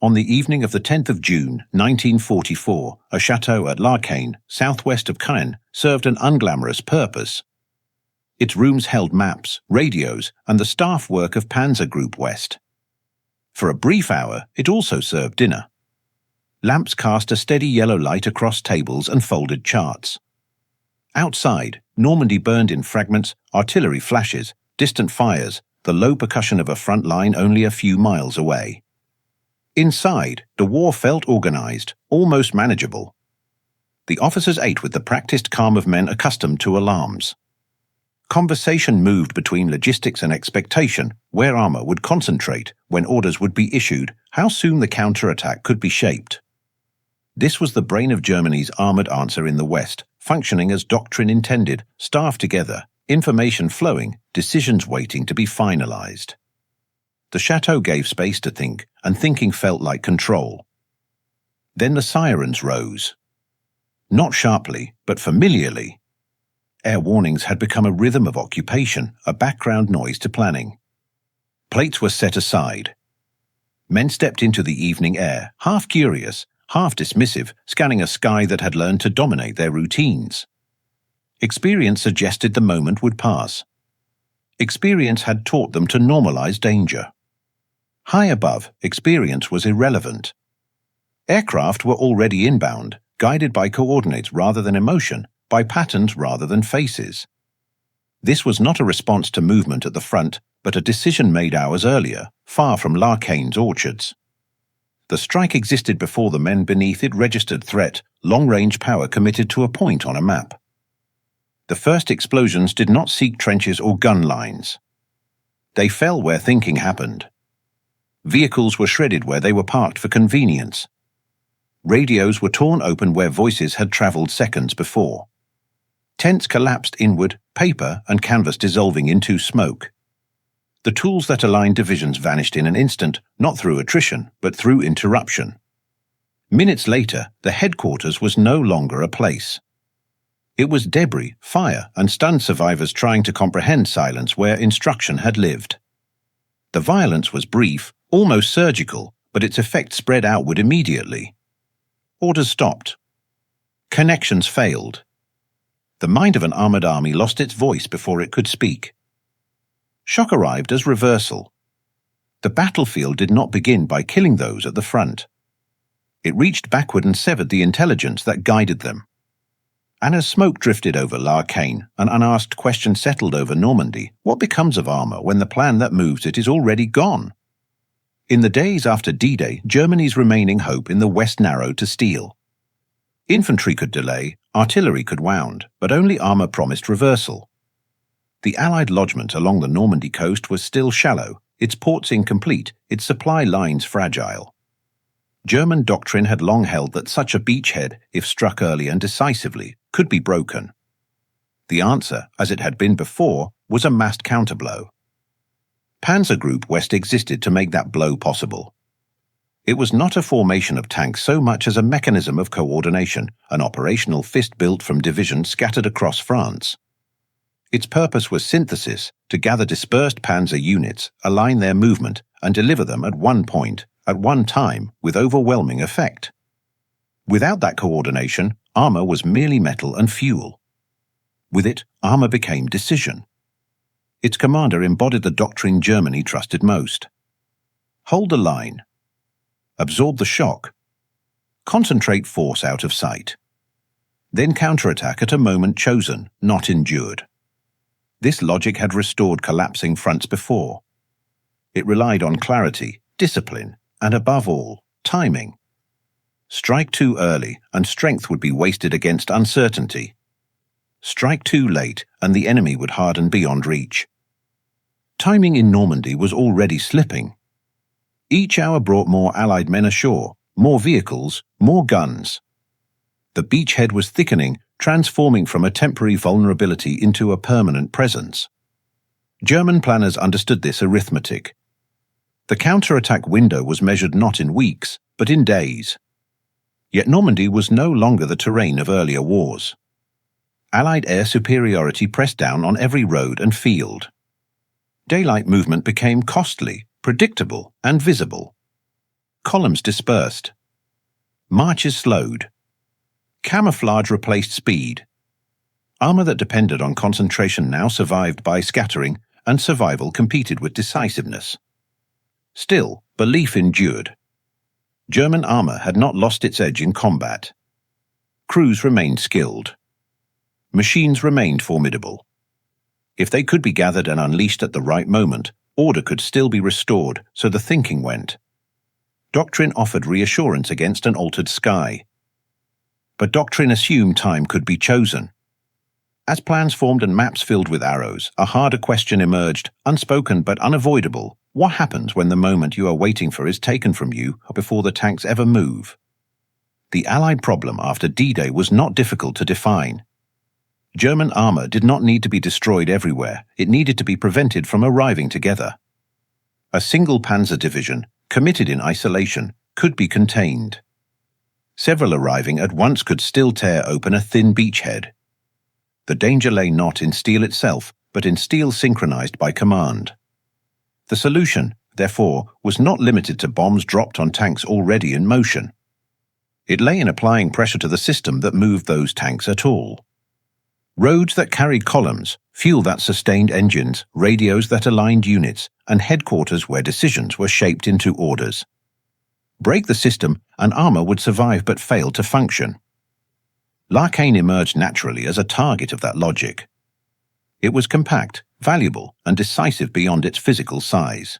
On the evening of the 10th of June, 1944, a chateau at Larkane, southwest of Caen, served an unglamorous purpose. Its rooms held maps, radios, and the staff work of Panzer Group West. For a brief hour, it also served dinner. Lamps cast a steady yellow light across tables and folded charts. Outside, Normandy burned in fragments, artillery flashes, distant fires, the low percussion of a front line only a few miles away. Inside, the war felt organized, almost manageable. The officers ate with the practiced calm of men accustomed to alarms. Conversation moved between logistics and expectation, where armor would concentrate, when orders would be issued, how soon the counterattack could be shaped. This was the brain of Germany's armored answer in the West, functioning as doctrine intended, staff together, information flowing, decisions waiting to be finalized. The chateau gave space to think, and thinking felt like control. Then the sirens rose. Not sharply, but familiarly. Air warnings had become a rhythm of occupation, a background noise to planning. Plates were set aside. Men stepped into the evening air, half curious, half dismissive, scanning a sky that had learned to dominate their routines. Experience suggested the moment would pass. Experience had taught them to normalize danger. High above, experience was irrelevant. Aircraft were already inbound, guided by coordinates rather than emotion, by patterns rather than faces. This was not a response to movement at the front, but a decision made hours earlier, far from Larkane's orchards. The strike existed before the men beneath it registered threat, long-range power committed to a point on a map. The first explosions did not seek trenches or gun lines. They fell where thinking happened. Vehicles were shredded where they were parked for convenience. Radios were torn open where voices had traveled seconds before. Tents collapsed inward, paper and canvas dissolving into smoke. The tools that aligned divisions vanished in an instant, not through attrition, but through interruption. Minutes later, the headquarters was no longer a place. It was debris, fire, and stunned survivors trying to comprehend silence where instruction had lived. The violence was brief, almost surgical, but its effect spread outward immediately. Orders stopped. Connections failed. The mind of an armored army lost its voice before it could speak. Shock arrived as reversal. The battlefield did not begin by killing those at the front. It reached backward and severed the intelligence that guided them. And as smoke drifted over Larkane, an unasked question settled over Normandy: what becomes of armor when the plan that moves it is already gone? In the days after D-Day, Germany's remaining hope in the West narrowed to steel. Infantry could delay, artillery could wound, but only armor promised reversal. The Allied lodgment along the Normandy coast was still shallow, its ports incomplete, its supply lines fragile. German doctrine had long held that such a beachhead, if struck early and decisively, could be broken. The answer, as it had been before, was a massed counterblow. Panzer Group West existed to make that blow possible. It was not a formation of tanks so much as a mechanism of coordination, an operational fist built from divisions scattered across France. Its purpose was synthesis, to gather dispersed panzer units, align their movement, and deliver them at one point, at one time, with overwhelming effect. Without that coordination, armor was merely metal and fuel. With it, armor became decision. Its commander embodied the doctrine Germany trusted most. Hold the line. Absorb the shock. Concentrate force out of sight. Then counterattack at a moment chosen, not endured. This logic had restored collapsing fronts before. It relied on clarity, discipline, and above all, timing. Strike too early, and strength would be wasted against uncertainty. Strike too late, and the enemy would harden beyond reach. Timing in Normandy was already slipping. Each hour brought more Allied men ashore, more vehicles, more guns. The beachhead was thickening, transforming from a temporary vulnerability into a permanent presence. German planners understood this arithmetic. The counterattack window was measured not in weeks, but in days. Yet Normandy was no longer the terrain of earlier wars. Allied air superiority pressed down on every road and field. Daylight movement became costly, predictable, and visible. Columns dispersed. Marches slowed. Camouflage replaced speed. Armor that depended on concentration now survived by scattering, and survival competed with decisiveness. Still, belief endured. German armor had not lost its edge in combat. Crews remained skilled. Machines remained formidable. If they could be gathered and unleashed at the right moment, order could still be restored, so the thinking went. Doctrine offered reassurance against an altered sky. But doctrine assumed time could be chosen. As plans formed and maps filled with arrows, a harder question emerged, unspoken but unavoidable. What happens when the moment you are waiting for is taken from you before the tanks ever move? The Allied problem after D-Day was not difficult to define. German armor did not need to be destroyed everywhere, it needed to be prevented from arriving together. A single Panzer division, committed in isolation, could be contained. Several arriving at once could still tear open a thin beachhead. The danger lay not in steel itself, but in steel synchronized by command. The solution, therefore, was not limited to bombs dropped on tanks already in motion. It lay in applying pressure to the system that moved those tanks at all. Roads that carried columns, fuel that sustained engines, radios that aligned units, and headquarters where decisions were shaped into orders. Break the system, and armor would survive but fail to function. Larkane emerged naturally as a target of that logic. It was compact, valuable, and decisive beyond its physical size.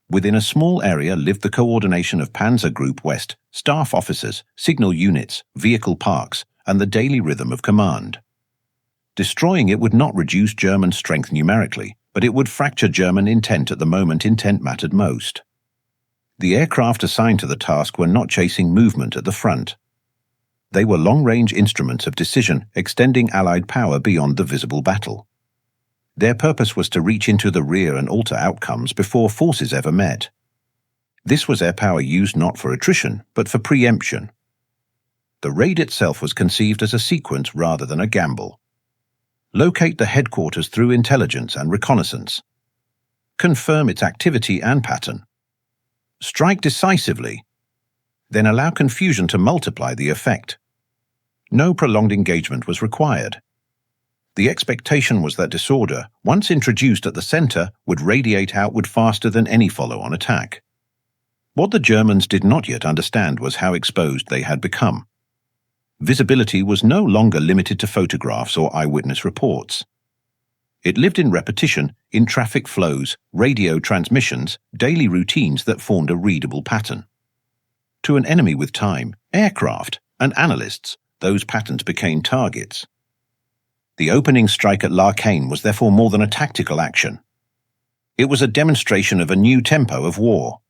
Within a small area lived the coordination of Panzer Group West, staff officers, signal units, vehicle parks, and the daily rhythm of command. Destroying it would not reduce German strength numerically, but it would fracture German intent at the moment intent mattered most. The aircraft assigned to the task were not chasing movement at the front. They were long-range instruments of decision, extending Allied power beyond the visible battle. Their purpose was to reach into the rear and alter outcomes before forces ever met. This was air power used not for attrition, but for preemption. The raid itself was conceived as a sequence rather than a gamble. Locate the headquarters through intelligence and reconnaissance. Confirm its activity and pattern. Strike decisively. Then allow confusion to multiply the effect. No prolonged engagement was required. The expectation was that disorder, once introduced at the center, would radiate outward faster than any follow-on attack. What the Germans did not yet understand was how exposed they had become. Visibility was no longer limited to photographs or eyewitness reports. It lived in repetition, in traffic flows, radio transmissions, daily routines that formed a readable pattern. To an enemy with time, aircraft, and analysts, those patterns became targets. The opening strike at Larkane was therefore more than a tactical action. It was a demonstration of a new tempo of war.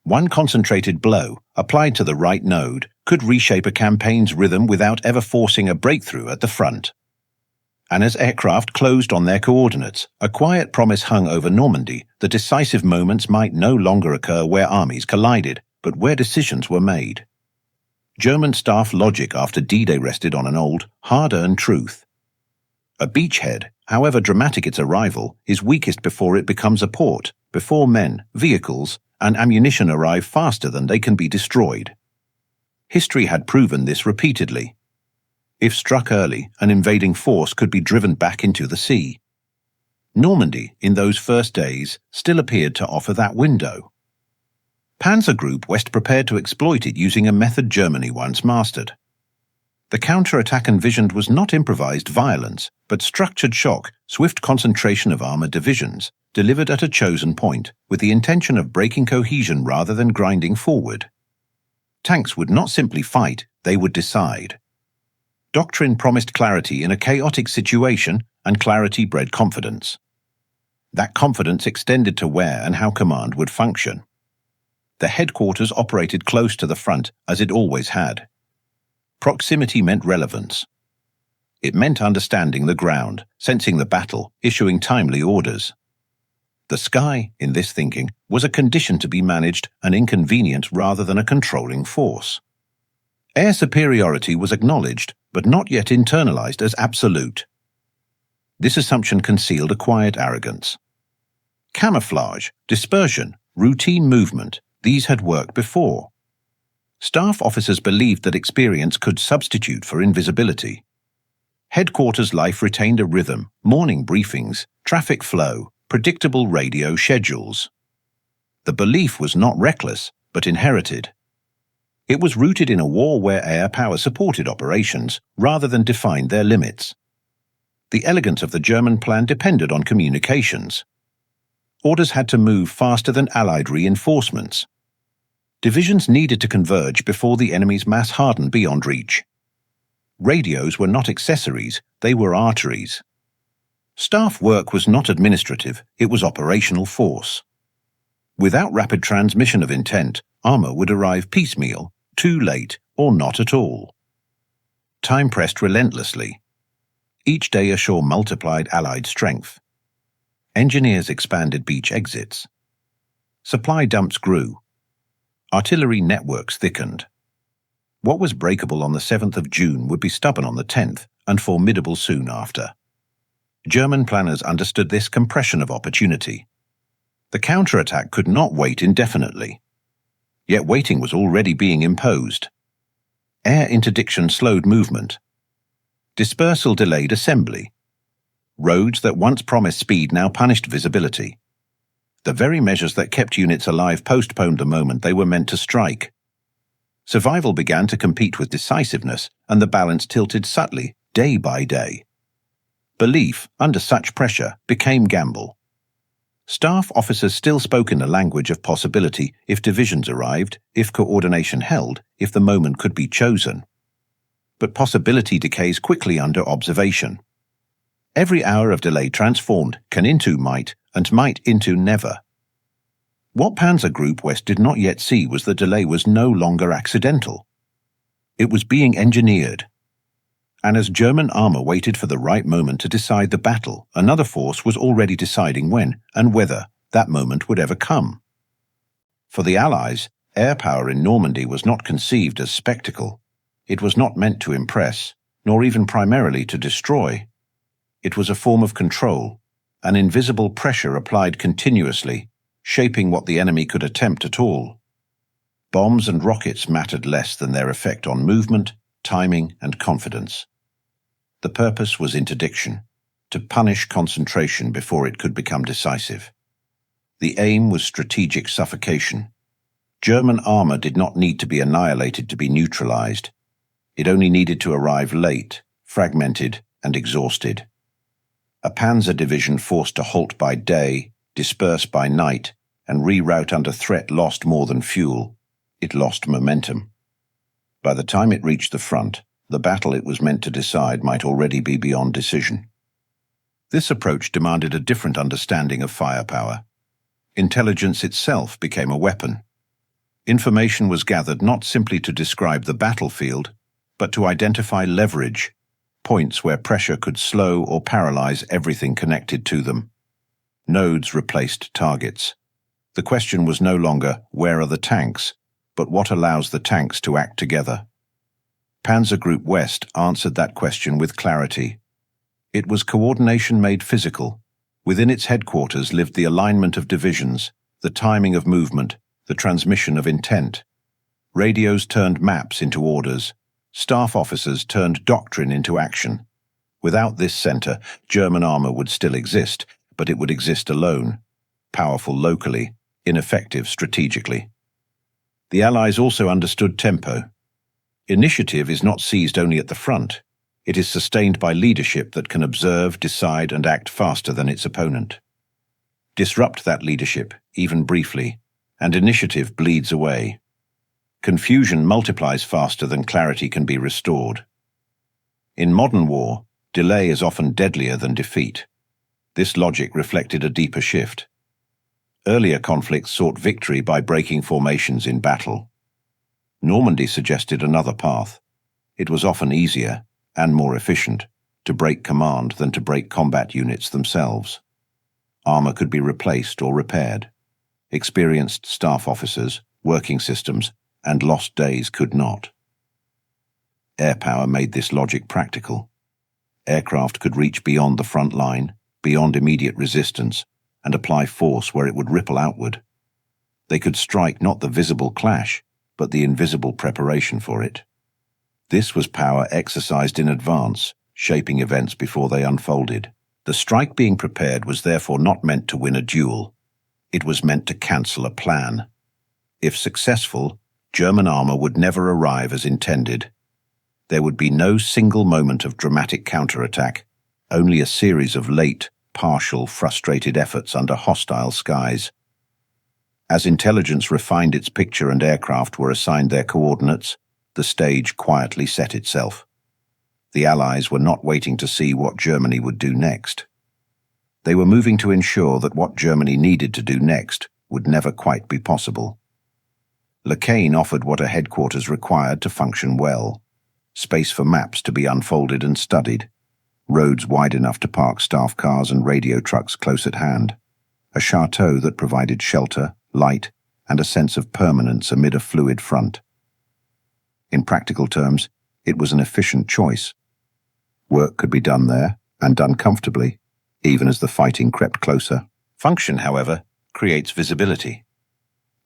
One concentrated blow, applied to the right node, could reshape a campaign's rhythm without ever forcing a breakthrough at the front. And as aircraft closed on their coordinates, a quiet promise hung over Normandy that decisive moments might no longer occur where armies collided, but where decisions were made. German staff logic after D-Day rested on an old, hard-earned truth. A beachhead, however dramatic its arrival, is weakest before it becomes a port, before men, vehicles, and ammunition arrive faster than they can be destroyed. History had proven this repeatedly. If struck early, an invading force could be driven back into the sea. Normandy, in those first days, still appeared to offer that window. Panzer Group West prepared to exploit it using a method Germany once mastered. The counter-attack envisioned was not improvised violence, but structured shock, swift concentration of armored divisions, delivered at a chosen point, with the intention of breaking cohesion rather than grinding forward. Tanks would not simply fight, they would decide. Doctrine promised clarity in a chaotic situation, and clarity bred confidence. That confidence extended to where and how command would function. The headquarters operated close to the front, as it always had. Proximity meant relevance. It meant understanding the ground, sensing the battle, issuing timely orders. The sky, in this thinking, was a condition to be managed, an inconvenience rather than a controlling force. Air superiority was acknowledged, but not yet internalized as absolute. This assumption concealed a quiet arrogance. Camouflage, dispersion, routine movement, These had worked before. Staff officers believed that experience could substitute for invisibility. Headquarters life retained a rhythm, morning briefings, traffic flow, predictable radio schedules. The belief was not reckless, but inherited. It was rooted in a war where air power supported operations rather than defined their limits. The elegance of the German plan depended on communications. Orders had to move faster than Allied reinforcements. Divisions needed to converge before the enemy's mass hardened beyond reach. Radios were not accessories, they were arteries. Staff work was not administrative, it was operational force. Without rapid transmission of intent, armor would arrive piecemeal, too late, or not at all. Time pressed relentlessly. Each day ashore multiplied Allied strength. Engineers expanded beach exits. Supply dumps grew. Artillery networks thickened. What was breakable on the 7th of June would be stubborn on the 10th and formidable soon after. German planners understood this compression of opportunity. The counterattack could not wait indefinitely. Yet waiting was already being imposed. Air interdiction slowed movement. Dispersal delayed assembly. Roads that once promised speed now punished visibility. The very measures that kept units alive postponed the moment they were meant to strike. Survival began to compete with decisiveness, and the balance tilted subtly, day by day. Belief, under such pressure, became gamble. Staff officers still spoke in the language of possibility if divisions arrived, if coordination held, if the moment could be chosen. But possibility decays quickly under observation. Every hour of delay transformed can into might, and might into never. What Panzer Group West did not yet see was the delay was no longer accidental. It was being engineered. And as German armor waited for the right moment to decide the battle, another force was already deciding when and whether that moment would ever come. For the Allies, air power in Normandy was not conceived as spectacle. It was not meant to impress, nor even primarily to destroy. It was a form of control, an invisible pressure applied continuously, shaping what the enemy could attempt at all. Bombs and rockets mattered less than their effect on movement, timing, and confidence. The purpose was interdiction, to punish concentration before it could become decisive. The aim was strategic suffocation. German armor did not need to be annihilated to be neutralized. It only needed to arrive late, fragmented, and exhausted. A Panzer division forced to halt by day, disperse by night, and reroute under threat lost more than fuel. It lost momentum. By the time it reached the front, the battle it was meant to decide might already be beyond decision. This approach demanded a different understanding of firepower. Intelligence itself became a weapon. Information was gathered not simply to describe the battlefield, but to identify leverage, points where pressure could slow or paralyze everything connected to them. Nodes replaced targets. The question was no longer, where are the tanks, but what allows the tanks to act together? Panzer Group West answered that question with clarity. It was coordination made physical. Within its headquarters lived the alignment of divisions, the timing of movement, the transmission of intent. Radios turned maps into orders. Staff officers turned doctrine into action. Without this center, German armor would still exist, but it would exist alone, powerful locally, ineffective strategically. The Allies also understood tempo. Initiative is not seized only at the front. It is sustained by leadership that can observe, decide, and act faster than its opponent. Disrupt that leadership, even briefly, and initiative bleeds away. Confusion multiplies faster than clarity can be restored. In modern war, delay is often deadlier than defeat. This logic reflected a deeper shift. Earlier conflicts sought victory by breaking formations in battle. Normandy suggested another path. It was often easier, and more efficient, to break command than to break combat units themselves. Armor could be replaced or repaired. Experienced staff officers, working systems, and lost days could not. Air power made this logic practical. Aircraft could reach beyond the front line, beyond immediate resistance, and apply force where it would ripple outward. They could strike not the visible clash, but the invisible preparation for it. This was power exercised in advance, shaping events before they unfolded. The strike being prepared was therefore not meant to win a duel. It was meant to cancel a plan. If successful, German armor would never arrive as intended. There would be no single moment of dramatic counterattack, only a series of late, partial, frustrated efforts under hostile skies. As intelligence refined its picture and aircraft were assigned their coordinates, the stage quietly set itself. The Allies were not waiting to see what Germany would do next. They were moving to ensure that what Germany needed to do next would never quite be possible. Lekain offered what a headquarters required to function well: space for maps to be unfolded and studied, roads wide enough to park staff cars and radio trucks close at hand, a chateau that provided shelter, light, and a sense of permanence amid a fluid front. In practical terms, it was an efficient choice. Work could be done there, and done comfortably, even as the fighting crept closer. Function, however, creates visibility.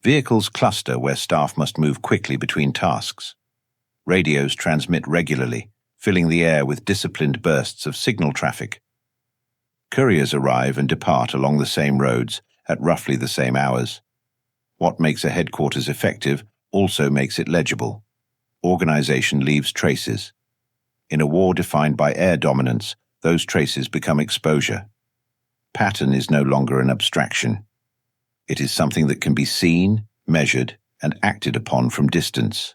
Vehicles cluster where staff must move quickly between tasks. Radios transmit regularly, filling the air with disciplined bursts of signal traffic. Couriers arrive and depart along the same roads at roughly the same hours. What makes a headquarters effective also makes it legible. Organization leaves traces. In a war defined by air dominance, those traces become exposure. Pattern is no longer an abstraction. It is something that can be seen, measured, and acted upon from distance.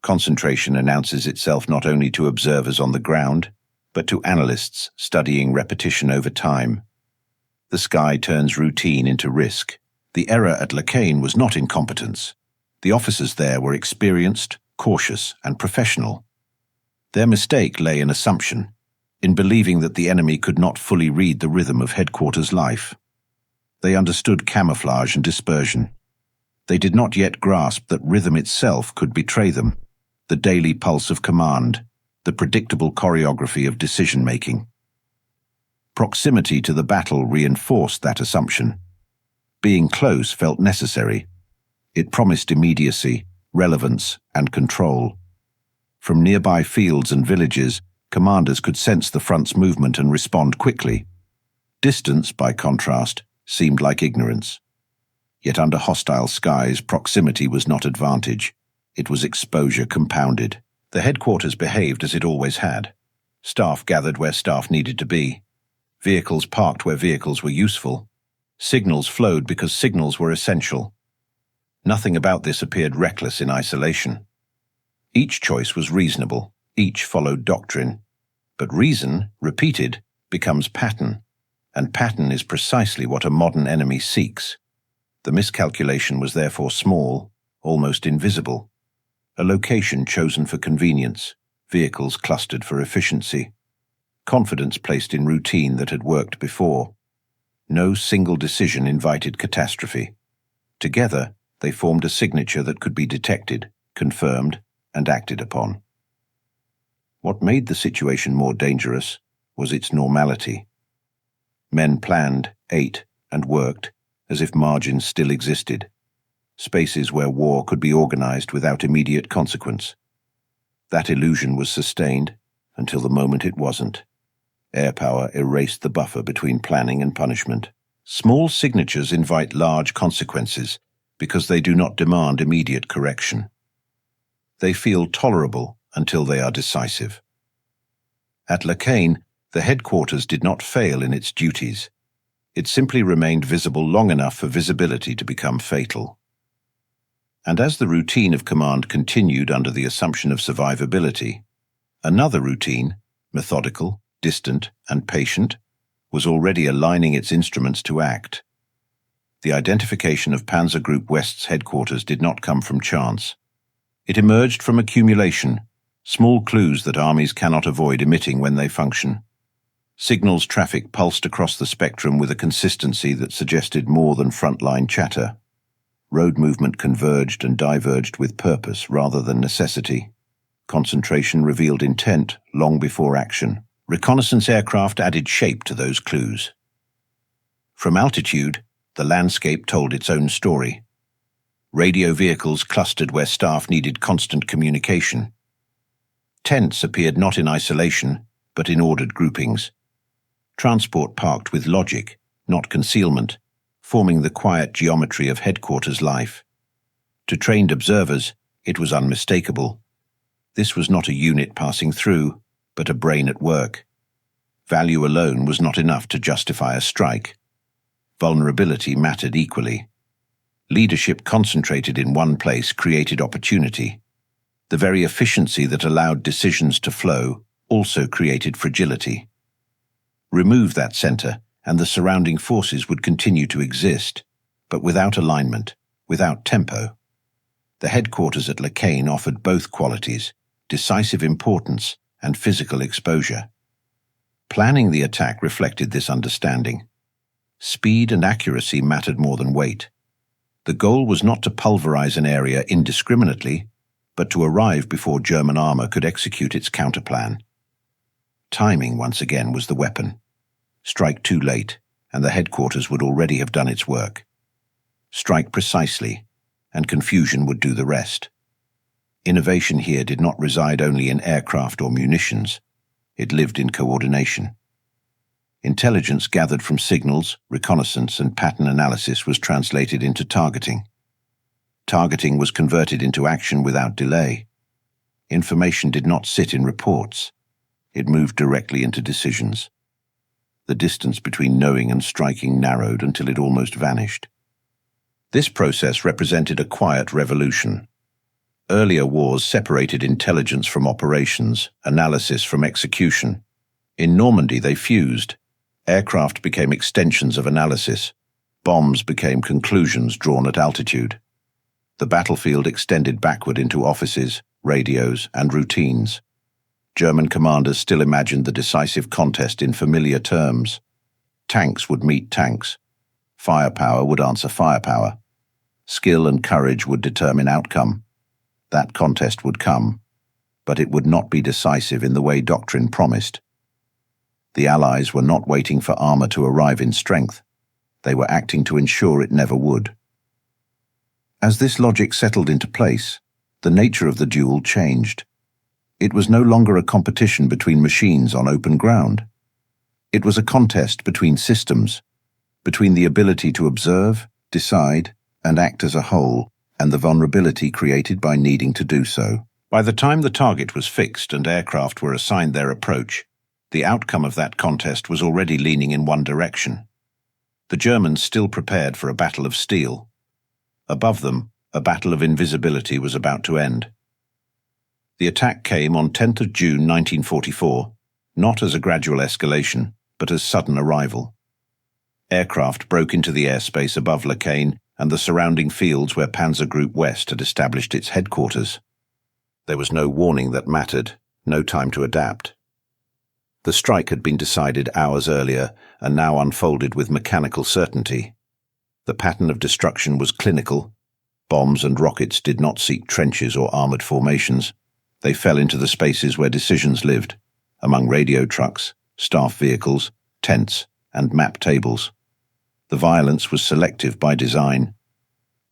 Concentration announces itself not only to observers on the ground, but to analysts studying repetition over time. The sky turns routine into risk. The error at Lekain was not incompetence. The officers there were experienced, cautious, and professional. Their mistake lay in assumption, in believing that the enemy could not fully read the rhythm of headquarters life. They understood camouflage and dispersion. They did not yet grasp that rhythm itself could betray them, the daily pulse of command, the predictable choreography of decision-making. Proximity to the battle reinforced that assumption. Being close felt necessary. It promised immediacy, relevance, and control. From nearby fields and villages, commanders could sense the front's movement and respond quickly. Distance, by contrast, seemed like ignorance. Yet under hostile skies, proximity was not advantage. It was exposure compounded. The headquarters behaved as it always had. Staff gathered where staff needed to be. Vehicles parked where vehicles were useful. Signals flowed because signals were essential. Nothing about this appeared reckless in isolation. Each choice was reasonable, each followed doctrine. But reason, repeated, becomes pattern, and pattern is precisely what a modern enemy seeks. The miscalculation was therefore small, almost invisible. A location chosen for convenience, vehicles clustered for efficiency, confidence placed in routine that had worked before. No single decision invited catastrophe. Together, they formed a signature that could be detected, confirmed, and acted upon. What made the situation more dangerous was its normality. Men planned, ate, and worked as if margins still existed, spaces where war could be organized without immediate consequence. That illusion was sustained until the moment it wasn't. Air power erased the buffer between planning and punishment. Small signatures invite large consequences because they do not demand immediate correction. They feel tolerable until they are decisive. At Lekain, the headquarters did not fail in its duties. It simply remained visible long enough for visibility to become fatal. And as the routine of command continued under the assumption of survivability, another routine, methodical, distant, and patient, was already aligning its instruments to act. The identification of Panzer Group West's headquarters did not come from chance. It emerged from accumulation, small clues that armies cannot avoid emitting when they function. Signals traffic pulsed across the spectrum with a consistency that suggested more than frontline chatter. Road movement converged and diverged with purpose rather than necessity. Concentration revealed intent long before action. Reconnaissance aircraft added shape to those clues. From altitude, The landscape told its own story. Radio vehicles clustered where staff needed constant communication. Tents appeared not in isolation, but in ordered groupings. Transport parked with logic, not concealment, forming the quiet geometry of headquarters life. To trained observers, it was unmistakable. This was not a unit passing through, but a brain at work. Value alone was not enough to justify a strike. Vulnerability mattered equally. Leadership concentrated in one place created opportunity. The very efficiency that allowed decisions to flow also created fragility. Remove that center, and the surrounding forces would continue to exist, but without alignment, without tempo. The headquarters at Lacane offered both qualities, decisive importance and physical exposure. Planning the attack reflected this understanding. Speed and accuracy mattered more than weight. The goal was not to pulverize an area indiscriminately, but to arrive before German armor could execute its counterplan. Timing, once again, was the weapon. Strike too late, and the headquarters would already have done its work. Strike precisely, and confusion would do the rest. Innovation here did not reside only in aircraft or munitions. It lived in coordination. Intelligence gathered from signals, reconnaissance, and pattern analysis was translated into targeting. Targeting was converted into action without delay. Information did not sit in reports. It moved directly into decisions. The distance between knowing and striking narrowed until it almost vanished. This process represented a quiet revolution. Earlier wars separated intelligence from operations, analysis from execution. In Normandy they fused. Aircraft became extensions of analysis. Bombs became conclusions drawn at altitude. The battlefield extended backward into offices, radios, and routines. German commanders still imagined the decisive contest in familiar terms. Tanks would meet tanks. Firepower would answer firepower. Skill and courage would determine outcome. That contest would come, but it would not be decisive in the way doctrine promised. The Allies were not waiting for armor to arrive in strength. They were acting to ensure it never would. As this logic settled into place, the nature of the duel changed. It was no longer a competition between machines on open ground. It was a contest between systems, between the ability to observe, decide, and act as a whole, and the vulnerability created by needing to do so. By the time the target was fixed and aircraft were assigned their approach, the outcome of that contest was already leaning in one direction. The Germans still prepared for a battle of steel. Above them, a battle of invisibility was about to end. The attack came on 10th of June 1944, not as a gradual escalation, but as sudden arrival. Aircraft broke into the airspace above Lacane and the surrounding fields where Panzer Group West had established its headquarters. There was no warning that mattered, no time to adapt. The strike had been decided hours earlier and now unfolded with mechanical certainty. The pattern of destruction was clinical. Bombs and rockets did not seek trenches or armored formations. They fell into the spaces where decisions lived, among radio trucks, staff vehicles, tents, and map tables. The violence was selective by design.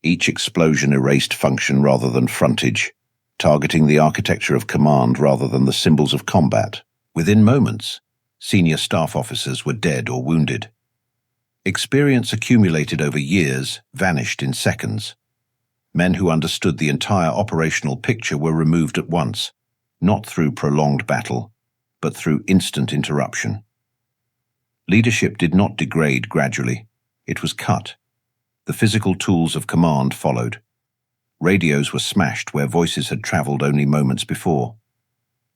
Each explosion erased function rather than frontage, targeting the architecture of command rather than the symbols of combat. Within moments, senior staff officers were dead or wounded. Experience accumulated over years vanished in seconds. Men who understood the entire operational picture were removed at once, not through prolonged battle, but through instant interruption. Leadership did not degrade gradually. It was cut. The physical tools of command followed. Radios were smashed where voices had traveled only moments before.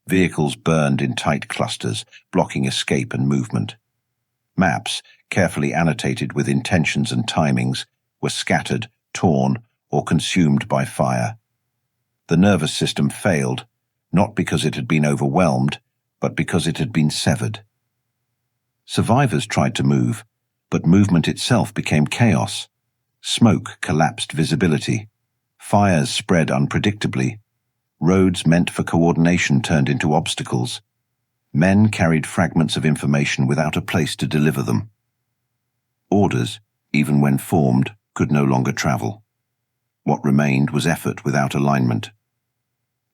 Vehicles burned in tight clusters, blocking escape and movement. Maps, carefully annotated with intentions and timings, were scattered, torn, or consumed by fire. The nervous system failed, not because it had been overwhelmed, but because it had been severed. Survivors tried to move, but movement itself became chaos. Smoke collapsed visibility. Fires spread unpredictably. Roads meant for coordination turned into obstacles. Men carried fragments of information without a place to deliver them. Orders, even when formed, could no longer travel. What remained was effort without alignment.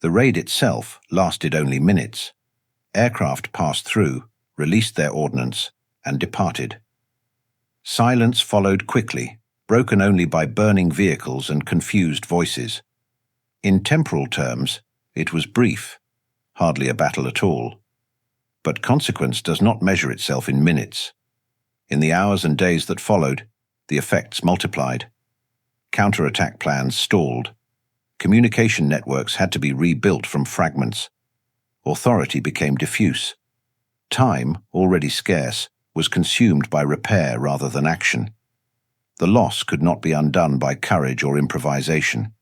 The raid itself lasted only minutes. Aircraft passed through, released their ordnance, and departed. Silence followed quickly, broken only by burning vehicles and confused voices. In temporal terms, it was brief, hardly a battle at all. But consequence does not measure itself in minutes. In the hours and days that followed, the effects multiplied. Counterattack plans stalled. Communication networks had to be rebuilt from fragments. Authority became diffuse. Time, already scarce, was consumed by repair rather than action. The loss could not be undone by courage or improvisation.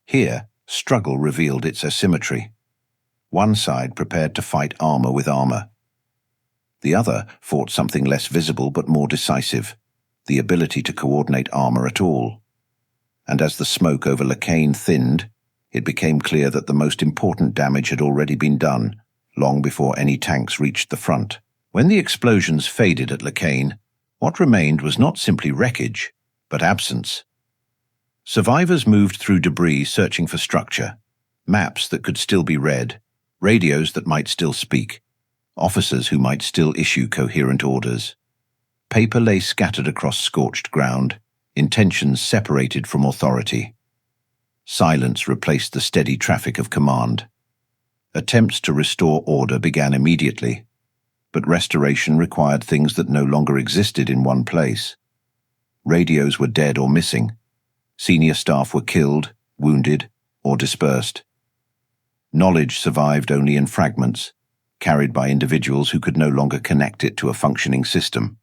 Here, struggle revealed its asymmetry. One side prepared to fight armor with armor. The other fought something less visible but more decisive, the ability to coordinate armor at all. And as the smoke over Lacane thinned, it became clear that the most important damage had already been done, long before any tanks reached the front. When the explosions faded at Lacane, what remained was not simply wreckage, but absence. Survivors moved through debris searching for structure, maps that could still be read, radios that might still speak, officers who might still issue coherent orders. Paper lay scattered across scorched ground, intentions separated from authority. Silence replaced the steady traffic of command. Attempts to restore order began immediately, but restoration required things that no longer existed in one place. Radios were dead or missing. Senior staff were killed, wounded, or dispersed. Knowledge survived only in fragments, carried by individuals who could no longer connect it to a functioning system.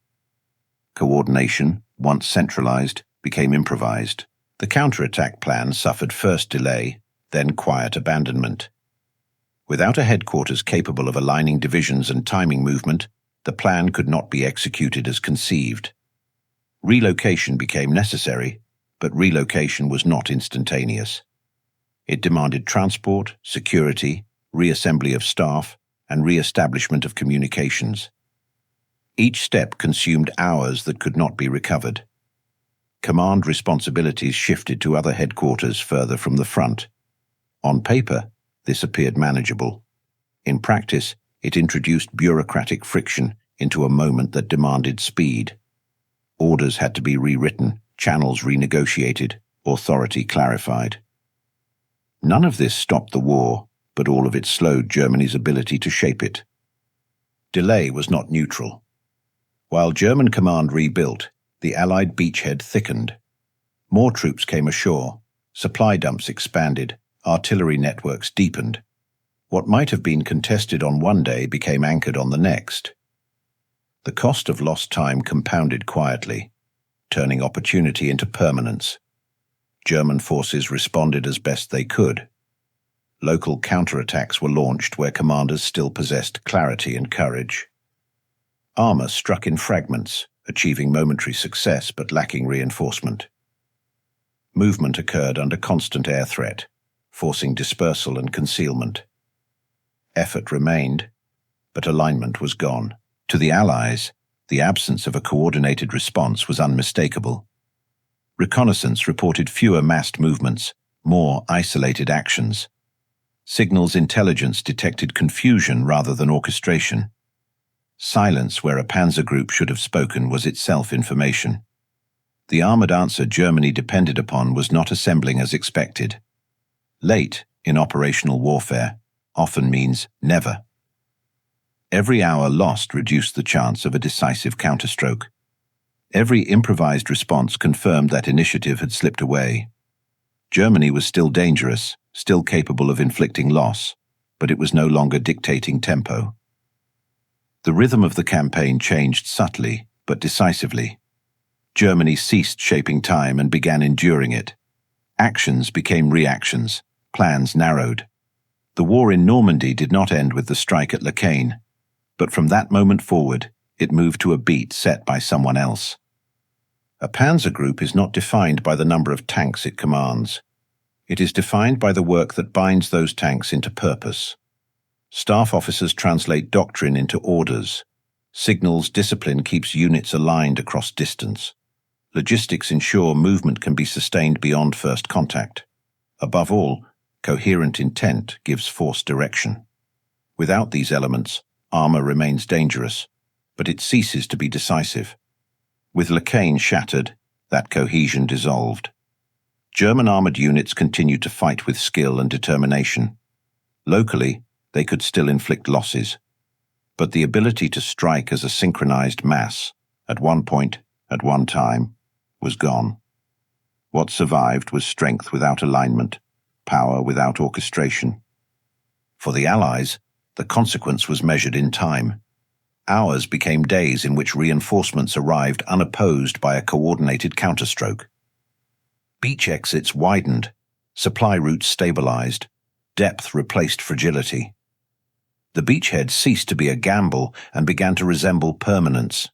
Coordination, once centralized, became improvised. The counterattack plan suffered first delay, then quiet abandonment. Without a headquarters capable of aligning divisions and timing movement, the plan could not be executed as conceived. Relocation became necessary, but relocation was not instantaneous. It demanded transport, security, reassembly of staff, and re-establishment of communications. Each step consumed hours that could not be recovered. Command responsibilities shifted to other headquarters further from the front. On paper, this appeared manageable. In practice, it introduced bureaucratic friction into a moment that demanded speed. Orders had to be rewritten, channels renegotiated, authority clarified. None of this stopped the war, but all of it slowed Germany's ability to shape it. Delay was not neutral. While German command rebuilt, the Allied beachhead thickened. More troops came ashore, supply dumps expanded, artillery networks deepened. What might have been contested on one day became anchored on the next. The cost of lost time compounded quietly, turning opportunity into permanence. German forces responded as best they could. Local counterattacks were launched where commanders still possessed clarity and courage. Armor struck in fragments, achieving momentary success but lacking reinforcement. Movement occurred under constant air threat, forcing dispersal and concealment. Effort remained, but alignment was gone. To the Allies, the absence of a coordinated response was unmistakable. Reconnaissance reported fewer massed movements, more isolated actions. Signals intelligence detected confusion rather than orchestration. Silence where a Panzer group should have spoken was itself information. The armored answer Germany depended upon was not assembling as expected. Late, in operational warfare, often means never. Every hour lost reduced the chance of a decisive counterstroke. Every improvised response confirmed that initiative had slipped away. Germany was still dangerous, still capable of inflicting loss, but it was no longer dictating tempo. The rhythm of the campaign changed subtly, but decisively. Germany ceased shaping time and began enduring it. Actions became reactions, plans narrowed. The war in Normandy did not end with the strike at Lacane, but from that moment forward, it moved to a beat set by someone else. A Panzer group is not defined by the number of tanks it commands. It is defined by the work that binds those tanks into purpose. Staff officers translate doctrine into orders. Signals discipline keeps units aligned across distance. Logistics ensure movement can be sustained beyond first contact. Above all, coherent intent gives force direction. Without these elements, armor remains dangerous, but it ceases to be decisive. With Lacane shattered, that cohesion dissolved. German armored units continued to fight with skill and determination. Locally, they could still inflict losses, but the ability to strike as a synchronized mass, at one point, at one time, was gone. What survived was strength without alignment, power without orchestration. For the Allies, the consequence was measured in time. Hours became days in which reinforcements arrived unopposed by a coordinated counterstroke. Beach exits widened, supply routes stabilized, depth replaced fragility. The beachhead ceased to be a gamble and began to resemble permanence.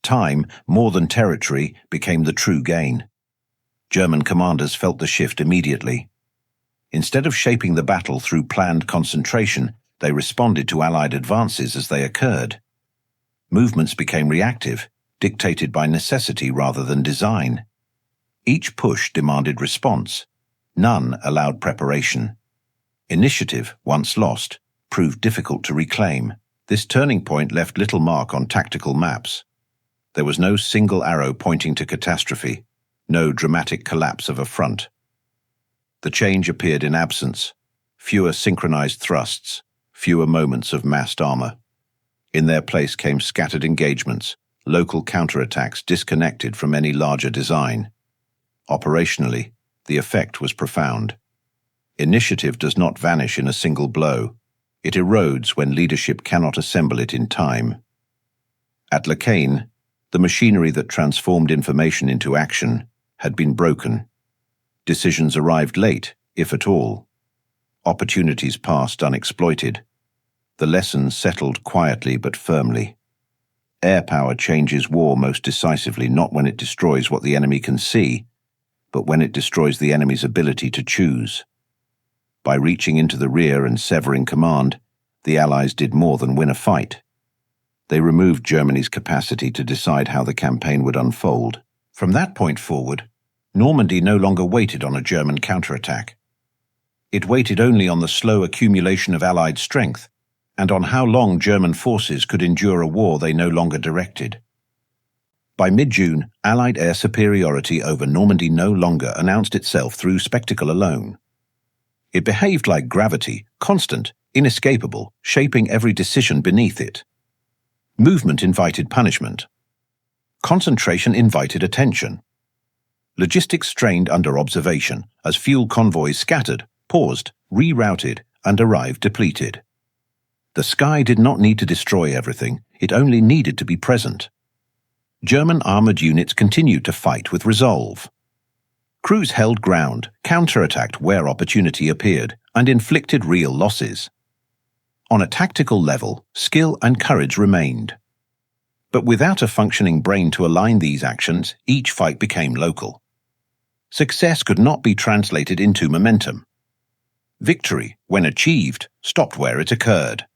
Time, more than territory, became the true gain. German commanders felt the shift immediately. Instead of shaping the battle through planned concentration, they responded to Allied advances as they occurred. Movements became reactive, dictated by necessity rather than design. Each push demanded response. None allowed preparation. Initiative, once lost, proved difficult to reclaim. This turning point left little mark on tactical maps. There was no single arrow pointing to catastrophe, no dramatic collapse of a front. The change appeared in absence, fewer synchronized thrusts, fewer moments of massed armor. In their place came scattered engagements, local counterattacks disconnected from any larger design. Operationally, the effect was profound. Initiative does not vanish in a single blow. It erodes when leadership cannot assemble it in time. At Lacane, the machinery that transformed information into action had been broken. Decisions arrived late, if at all. Opportunities passed unexploited. The lessons settled quietly but firmly. Air power changes war most decisively not when it destroys what the enemy can see, but when it destroys the enemy's ability to choose. By reaching into the rear and severing command, the Allies did more than win a fight. They removed Germany's capacity to decide how the campaign would unfold. From that point forward, Normandy no longer waited on a German counterattack. It waited only on the slow accumulation of Allied strength and on how long German forces could endure a war they no longer directed. By mid-June, Allied air superiority over Normandy no longer announced itself through spectacle alone. It behaved like gravity, constant, inescapable, shaping every decision beneath it. Movement invited punishment. Concentration invited attention. Logistics strained under observation as fuel convoys scattered, paused, rerouted, and arrived depleted. The sky did not need to destroy everything, it only needed to be present. German armored units continued to fight with resolve. Crews held ground, counterattacked where opportunity appeared, and inflicted real losses. On a tactical level, skill and courage remained. But without a functioning brain to align these actions, each fight became local. Success could not be translated into momentum. Victory, when achieved, stopped where it occurred.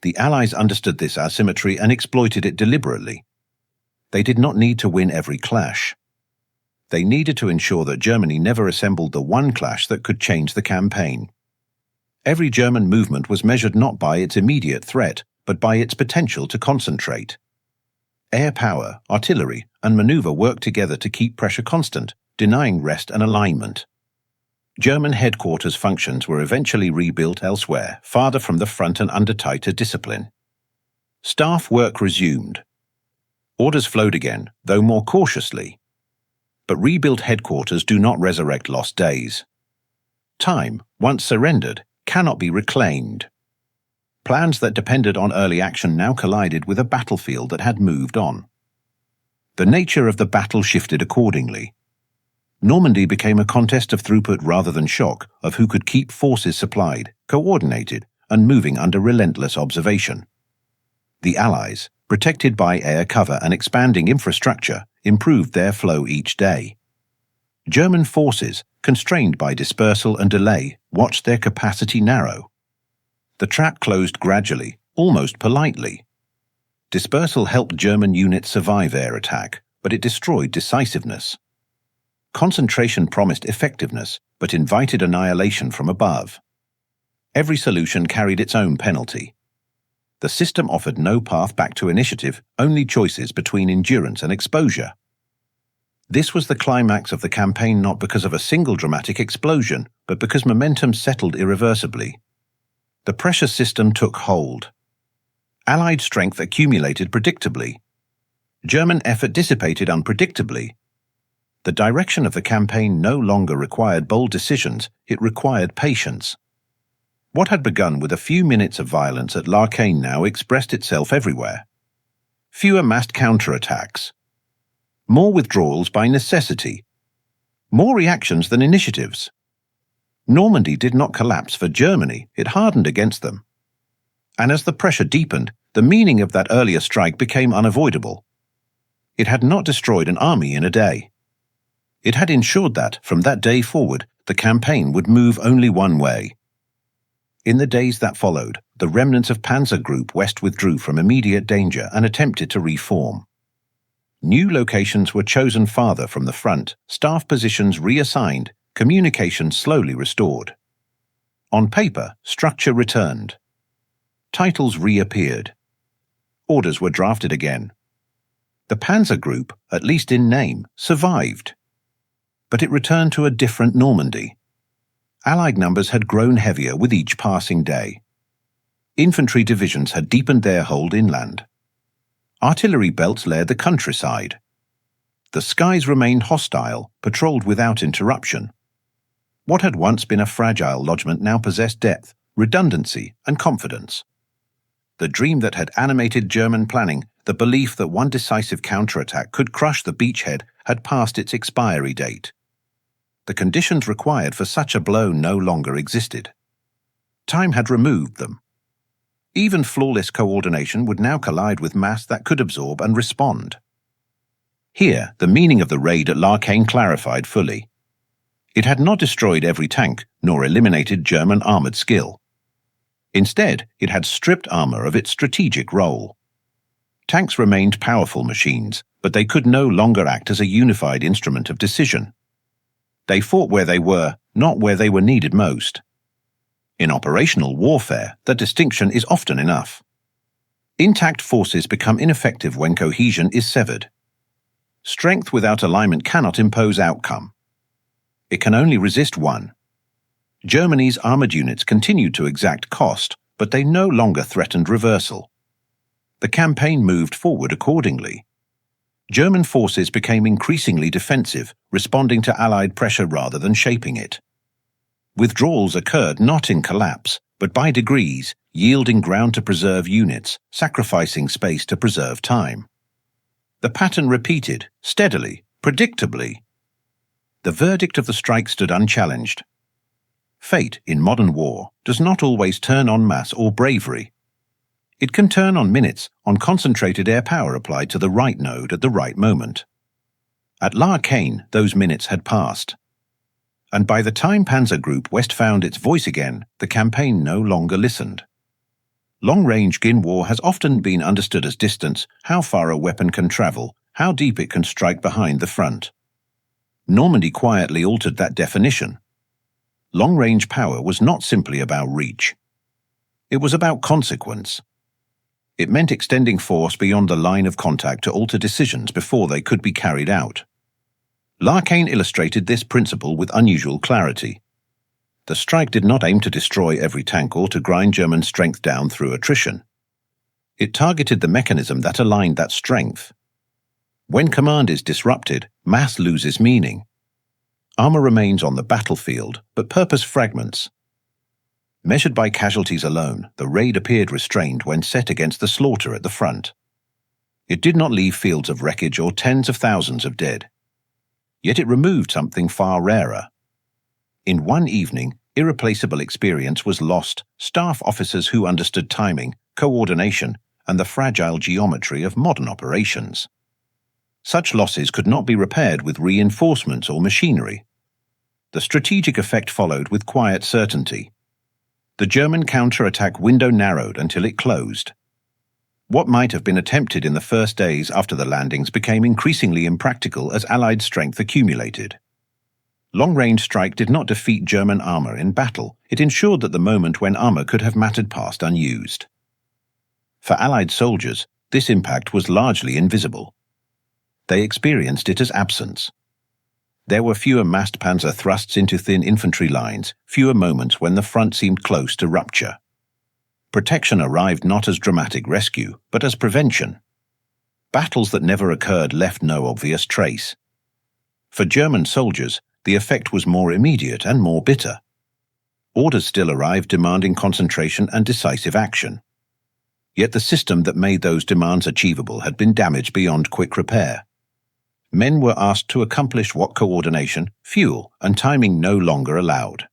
The Allies understood this asymmetry and exploited it deliberately. They did not need to win every clash. They needed to ensure that Germany never assembled the one clash that could change the campaign. Every German movement was measured not by its immediate threat, but by its potential to concentrate. Air power, artillery, and maneuver worked together to keep pressure constant, denying rest and alignment. German headquarters functions were eventually rebuilt elsewhere, farther from the front and under tighter discipline. Staff work resumed. Orders flowed again, though more cautiously. But rebuilt headquarters do not resurrect lost days. Time, once surrendered, cannot be reclaimed. Plans that depended on early action now collided with a battlefield that had moved on. The nature of the battle shifted accordingly. Normandy became a contest of throughput rather than shock, of who could keep forces supplied, coordinated, and moving under relentless observation. The Allies, protected by air cover and expanding infrastructure, improved their flow each day. German forces, constrained by dispersal and delay, watched their capacity narrow. The trap closed gradually, almost politely. Dispersal helped German units survive air attack, but it destroyed decisiveness. Concentration promised effectiveness, but invited annihilation from above. Every solution carried its own penalty. The system offered no path back to initiative, only choices between endurance and exposure. This was the climax of the campaign, not because of a single dramatic explosion, but because momentum settled irreversibly. The pressure system took hold. Allied strength accumulated predictably. German effort dissipated unpredictably. The direction of the campaign no longer required bold decisions, it required patience. What had begun with a few minutes of violence at Larkane now expressed itself everywhere. Fewer massed counterattacks. More withdrawals by necessity. More reactions than initiatives. Normandy did not collapse for Germany, it hardened against them. And as the pressure deepened, the meaning of that earlier strike became unavoidable. It had not destroyed an army in a day. It had ensured that, from that day forward, the campaign would move only one way. In the days that followed, the remnants of Panzer Group West withdrew from immediate danger and attempted to reform. New locations were chosen farther from the front, staff positions reassigned, communication slowly restored. On paper, structure returned. Titles reappeared. Orders were drafted again. The Panzer Group, at least in name, survived. But it returned to a different Normandy. Allied numbers had grown heavier with each passing day. Infantry divisions had deepened their hold inland. Artillery belts layered the countryside. The skies remained hostile, patrolled without interruption. What had once been a fragile lodgment now possessed depth, redundancy, and confidence. The dream that had animated German planning, the belief that one decisive counterattack could crush the beachhead, had passed its expiry date. The conditions required for such a blow no longer existed. Time had removed them. Even flawless coordination would now collide with mass that could absorb and respond. Here, the meaning of the raid at Larkane clarified fully. It had not destroyed every tank, nor eliminated German armored skill. Instead, it had stripped armor of its strategic role. Tanks remained powerful machines, but they could no longer act as a unified instrument of decision. They fought where they were, not where they were needed most. In operational warfare, the distinction is often enough. Intact forces become ineffective when cohesion is severed. Strength without alignment cannot impose outcome. It can only resist one. Germany's armored units continued to exact cost, but they no longer threatened reversal. The campaign moved forward accordingly. German forces became increasingly defensive, responding to Allied pressure rather than shaping it. Withdrawals occurred not in collapse, but by degrees, yielding ground to preserve units, sacrificing space to preserve time. The pattern repeated, steadily, predictably. The verdict of the strike stood unchallenged. Fate, in modern war, does not always turn on mass or bravery. It can turn on minutes, on concentrated air power applied to the right node at the right moment. At Larkane, those minutes had passed. And by the time Panzer Group West found its voice again, the campaign no longer listened. Long-range gun war has often been understood as distance, how far a weapon can travel, how deep it can strike behind the front. Normandy quietly altered that definition. Long-range power was not simply about reach. It was about consequence. It meant extending force beyond the line of contact to alter decisions before they could be carried out. Larkane illustrated this principle with unusual clarity. The strike did not aim to destroy every tank or to grind German strength down through attrition. It targeted the mechanism that aligned that strength. When command is disrupted, mass loses meaning. Armor remains on the battlefield, but purpose fragments. Measured by casualties alone, the raid appeared restrained when set against the slaughter at the front. It did not leave fields of wreckage or tens of thousands of dead. Yet it removed something far rarer. In one evening, irreplaceable experience was lost, staff officers who understood timing, coordination, and the fragile geometry of modern operations. Such losses could not be repaired with reinforcements or machinery. The strategic effect followed with quiet certainty. The German counterattack window narrowed until it closed. What might have been attempted in the first days after the landings became increasingly impractical as Allied strength accumulated. Long-range strike did not defeat German armour in battle. It ensured that the moment when armour could have mattered passed unused. For Allied soldiers, this impact was largely invisible. They experienced it as absence. There were fewer massed panzer thrusts into thin infantry lines, fewer moments when the front seemed close to rupture. Protection arrived not as dramatic rescue, but as prevention. Battles that never occurred left no obvious trace. For German soldiers, the effect was more immediate and more bitter. Orders still arrived demanding concentration and decisive action. Yet the system that made those demands achievable had been damaged beyond quick repair. Men were asked to accomplish what coordination, fuel, and timing no longer allowed.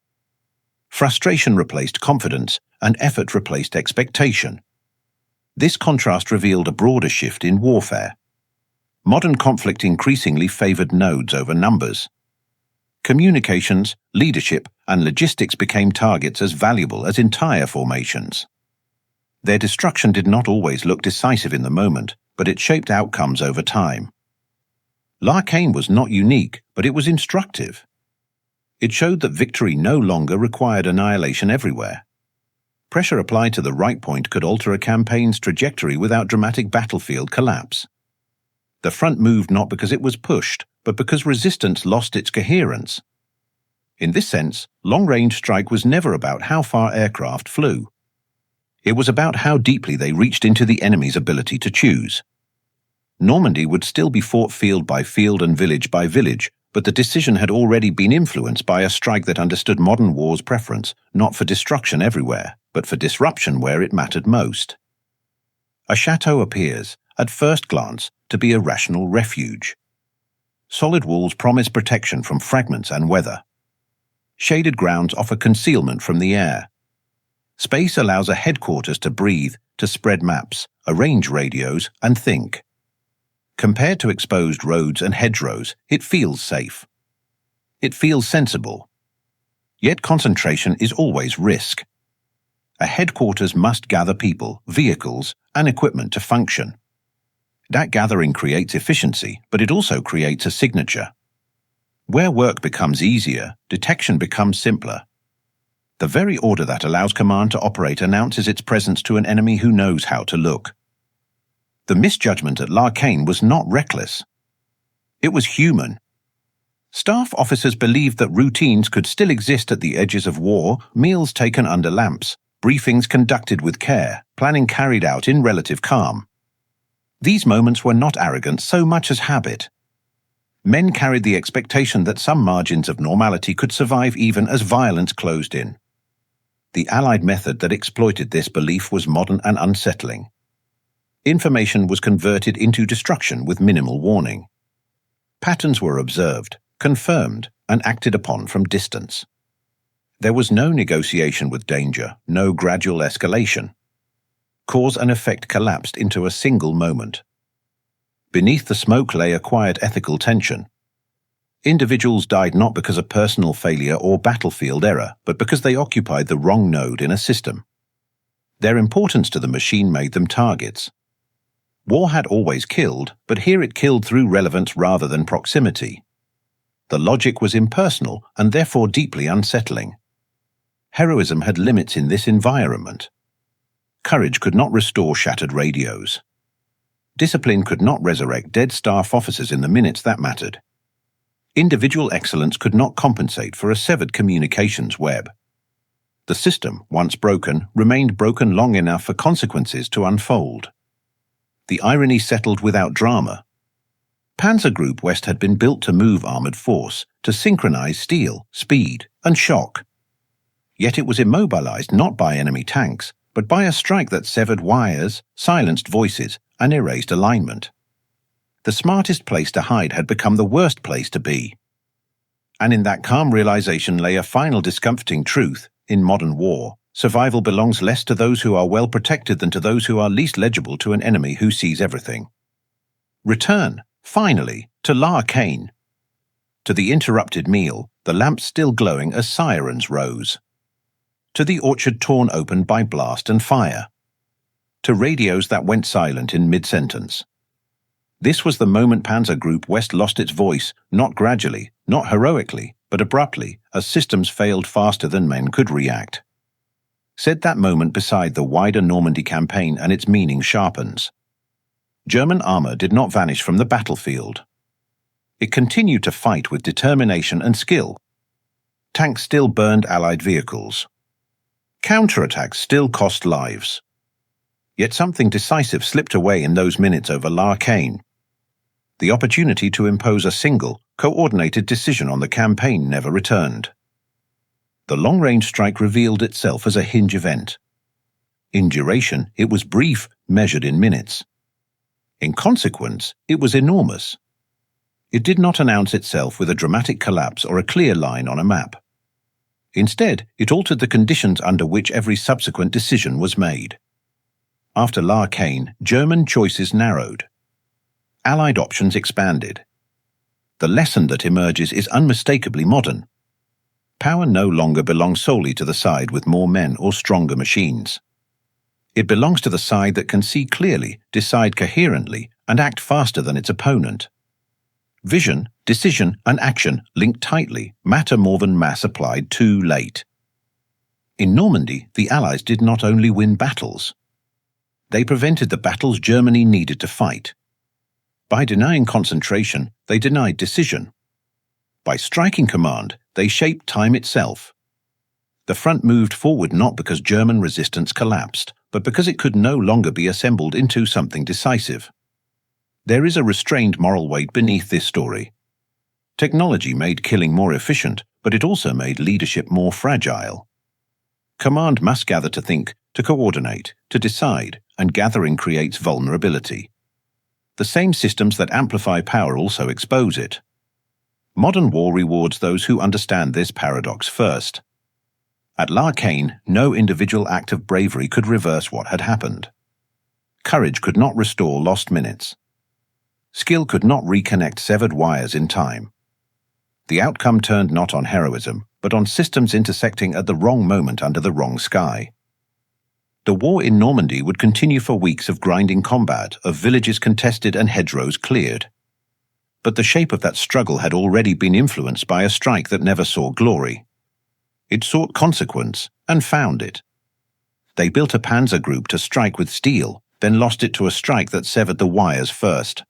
Frustration replaced confidence, and effort replaced expectation. This contrast revealed a broader shift in warfare. Modern conflict increasingly favored nodes over numbers. Communications, leadership, and logistics became targets as valuable as entire formations. Their destruction did not always look decisive in the moment, but it shaped outcomes over time. L'Arcane was not unique, but it was instructive. It showed that victory no longer required annihilation everywhere. Pressure applied to the right point could alter a campaign's trajectory without dramatic battlefield collapse. The front moved not because it was pushed, but because resistance lost its coherence. In this sense, long-range strike was never about how far aircraft flew. It was about how deeply they reached into the enemy's ability to choose. Normandy would still be fought field by field and village by village, but the decision had already been influenced by a strike that understood modern war's preference, not for destruction everywhere, but for disruption where it mattered most. A chateau appears, at first glance, to be a rational refuge. Solid walls promise protection from fragments and weather. Shaded grounds offer concealment from the air. Space allows a headquarters to breathe, to spread maps, arrange radios, and think. Compared to exposed roads and hedgerows, it feels safe. It feels sensible. Yet concentration is always risk. A headquarters must gather people, vehicles, and equipment to function. That gathering creates efficiency, but it also creates a signature. Where work becomes easier, detection becomes simpler. The very order that allows command to operate announces its presence to an enemy who knows how to look. The misjudgment at L'Arcane was not reckless. It was human. Staff officers believed that routines could still exist at the edges of war, meals taken under lamps, briefings conducted with care, planning carried out in relative calm. These moments were not arrogance so much as habit. Men carried the expectation that some margins of normality could survive even as violence closed in. The Allied method that exploited this belief was modern and unsettling. Information was converted into destruction with minimal warning. Patterns were observed, confirmed, and acted upon from distance. There was no negotiation with danger, no gradual escalation. Cause and effect collapsed into a single moment. Beneath the smoke lay a quiet ethical tension. Individuals died not because of personal failure or battlefield error, but because they occupied the wrong node in a system. Their importance to the machine made them targets. War had always killed, but here it killed through relevance rather than proximity. The logic was impersonal and therefore deeply unsettling. Heroism had limits in this environment. Courage could not restore shattered radios. Discipline could not resurrect dead staff officers in the minutes that mattered. Individual excellence could not compensate for a severed communications web. The system, once broken, remained broken long enough for consequences to unfold. The irony settled without drama. Panzer Group West had been built to move armored force, to synchronize steel, speed, and shock. Yet it was immobilized not by enemy tanks, but by a strike that severed wires, silenced voices, and erased alignment. The smartest place to hide had become the worst place to be. And in that calm realization lay a final discomforting truth: in modern war, survival belongs less to those who are well protected than to those who are least legible to an enemy who sees everything. Return, finally, to L'Arcane. To the interrupted meal, the lamps still glowing as sirens rose. To the orchard torn open by blast and fire. to radios that went silent in mid-sentence. This was the moment Panzer Group West lost its voice, not gradually, not heroically, but abruptly, as systems failed faster than men could react. Set that moment beside the wider Normandy campaign and its meaning sharpens. German armor did not vanish from the battlefield. It continued to fight with determination and skill. Tanks still burned Allied vehicles. Counterattacks still cost lives. Yet something decisive slipped away in those minutes over Larkane. The opportunity to impose a single, coordinated decision on the campaign never returned. The long-range strike revealed itself as a hinge event. In duration, it was brief, measured in minutes. In consequence, it was enormous. It did not announce itself with a dramatic collapse or a clear line on a map. Instead, it altered the conditions under which every subsequent decision was made. After Larkane, German choices narrowed. Allied options expanded. The lesson that emerges is unmistakably modern. Power no longer belongs solely to the side with more men or stronger machines. It belongs to the side that can see clearly, decide coherently, and act faster than its opponent. Vision, decision, and action, linked tightly, matter more than mass applied too late. In Normandy, the Allies did not only win battles. They prevented the battles Germany needed to fight. By denying concentration, they denied decision. By striking command, they shaped time itself. The front moved forward not because German resistance collapsed, but because it could no longer be assembled into something decisive. There is a restrained moral weight beneath this story. Technology made killing more efficient, but it also made leadership more fragile. Command must gather to think, to coordinate, to decide, and gathering creates vulnerability. The same systems that amplify power also expose it. Modern war rewards those who understand this paradox first. At Larkane, no individual act of bravery could reverse what had happened. Courage could not restore lost minutes. Skill could not reconnect severed wires in time. The outcome turned not on heroism, but on systems intersecting at the wrong moment under the wrong sky. The war in Normandy would continue for weeks of grinding combat, of villages contested and hedgerows cleared. But the shape of that struggle had already been influenced by a strike that never saw glory. It sought consequence, and found it. They built a Panzer Group to strike with steel, then lost it to a strike that severed the wires first.